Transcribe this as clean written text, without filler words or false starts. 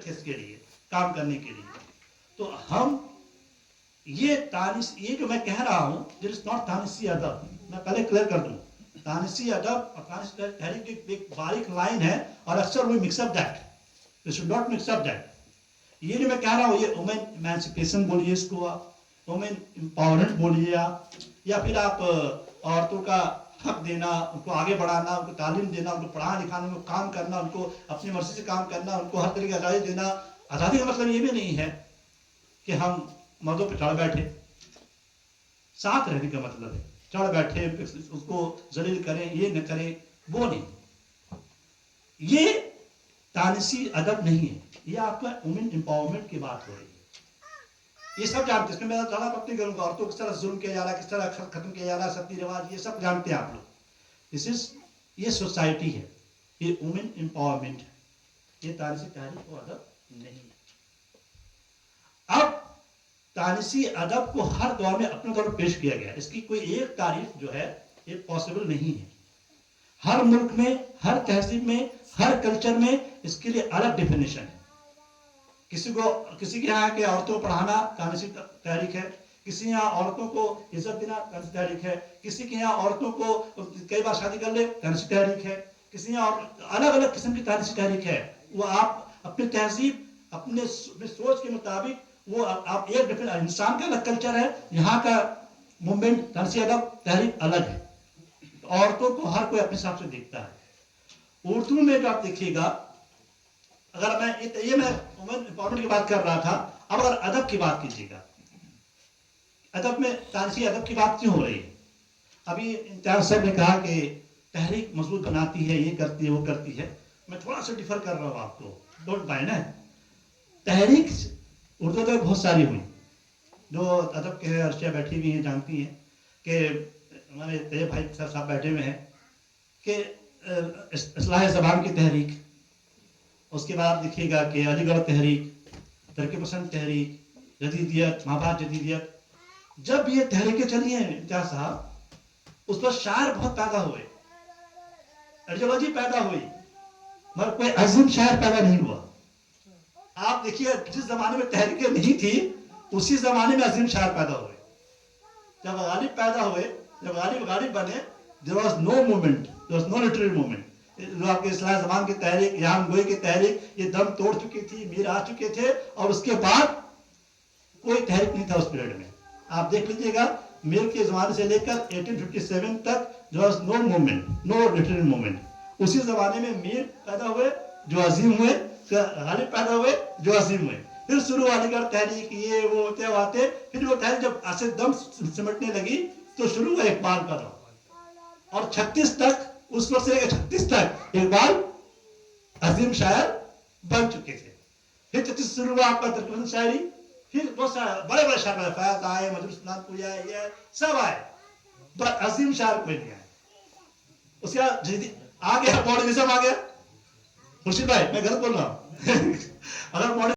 اس کے لیے کام کرنے کے لیے. تو ہم یہ جو میں کہہ رہا ہوں دٹ از ناٹ تانسی ادب. میں پہلے کلیئر کر دوں, تانسی ادب اور تانسی تحریک کی ایک باریک لائن ہے, اور اکثر وہ mix up that. We should not mix up that. یہ جو میں کہہ رہا ہوں یہ وومن ایمانسپیشن بولیے اس کو, وومن امپاورمنٹ بولیے, یا پھر آپ عورتوں کا حق دینا, ان کو آگے بڑھانا, ان کو تعلیم دینا, ان کو پڑھانا لکھانا, ان کو کام کرنا, ان کو اپنی مرضی سے کام کرنا, ان کو ہر طرح کی آزادی دینا. آزادی کا مطلب یہ بھی نہیں ہے کہ ہم مردوں پہ چڑھ بیٹھے. ساتھ رہنے کا مطلب ہے چڑھ بیٹھے اس کو ذلیل کریں, یہ نہ کریں, وہ نہیں. یہ تانسی ادب نہیں ہے, یہ آپ کا وومن امپاورمنٹ کی بات ہو رہی ہے. یہ سب جانتے ہیں, اس میں میں زیادہ بات نہیں کروں گا. عورتوں کو کس طرح ظلم کیا جا رہا ہے, کس طرح ختم کیا جا رہا ہے, ستی رواج, یہ سب جانتے ہیں آپ لوگ. یہ سوسائٹی ہے, یہ وومن امپاورمنٹ ہے, یہ تانسی تحریک و ادب نہیں ہے. اب تانسی ادب کو ہر دور میں اپنے طور پر پیش کیا گیا, اس کی کوئی ایک تعریف جو ہے یہ پاسبل نہیں ہے. ہر ملک میں, ہر تہذیب میں, ہر کلچر میں اس کے لیے الگ ڈیفینیشن ہے. کسی کے یہاں کہ عورتوں کو پڑھانا تانسی تحریک ہے, کسی یہاں عورتوں کو عزت دینا تانسی تحریک ہے, کسی کے یہاں عورتوں کو کئی بار شادی کر لے تانسی تحریک ہے, کسی یہاں الگ الگ قسم کی تانسی تحریک ہے. وہ آپ اپنی تہذیب, اپنے سوچ کے مطابق وہ آپ ایک ڈفرینٹ, انسان کا الگ کلچر ہے, یہاں کا موومنٹ تانسی ادب تحریک الگ ہے. عورتوں کو ہر کوئی اپنے حساب سے دیکھتا ہے. اردو میں جو آپ دیکھیے گا, اگر میں وومن امپاورمنٹ کی بات کر رہا تھا, اب اگر ادب کی بات کیجیے گا, ادب میں تانسی ادب کی بات کیوں ہو رہی ہے؟ ابھی امتیاز صاحب نے کہا کہ تحریک مضبوط بناتی ہے, یہ کرتی ہے, وہ کرتی ہے. میں تھوڑا سا ڈیفر کر رہا ہوں آپ کو, ڈونٹ مائنڈ ہے. تحریک اردو تو بہت ساری ہوئی, جو ادب کے عرصہ بیٹھی ہوئی ہیں جانتی ہیں کہ ہمارے طیب بھائی صاحب بیٹھے ہوئے ہیں کہ اصلاح زبان کی تحریک, اس کے بعد دیکھیے گا کہ علی گڑھ تحریک, ترقی پسند تحریک, جدیدیت, مابعد جدیدیت. جب یہ تحریکیں چلی ہیں امتیاز صاحب, اس پر شاعر بہت پیدا ہوئے, آئیڈیالوجی پیدا ہوئی, مگر کوئی عظیم شاعر پیدا نہیں ہوا. آپ دیکھیے جس زمانے میں تحریکیں نہیں تھی اسی زمانے میں عظیم شاعر پیدا ہوئے. جب غالب پیدا ہوئے, جب غالب بنے, there was no movement, there was no literary movement. جو آپ کے اصلاح زبان کی تحریک, یہاں گوئی کی تحریک, یہ دم توڑ چکی تھی, میر آ چکے تھے, اور اس کے بعد کوئی تحریک نہیں تھا اس پیریڈ میں. آپ دیکھ لیجئے گا میر کے زمانے سے لے کر 1857 تک there was no movement, no literary movement. اسی زمانے میں میر پیدا ہوئے جو عظیم ہوئے, غالب پیدا ہوئے جو عظیم ہوئے. پھر شروع علی گڑھ تحریک, یہ وہ ہوتے آتے, پھر وہ تحریک جب ایسے دم سمٹنے لگی تو شروع ہوا اقبال کا دور. اور 36 تک, اس وقت سے 36 تک اقبال عظیم شاعر بن چکے تھے. پھر 36 شروع ہوا آپ کا ترقی پسند شاعری, پھر بہت سارے بڑے بڑے شاعر فیاض آئے, مجلس سلطان پوری آئے, یہ سب آئے, پر عظیم شاعر کوئی نہیں آئے. اس کے بعد آ گیا ماڈرنزم, آ گیا. خورشید بھائی میں غلط بول رہا ہوں اگر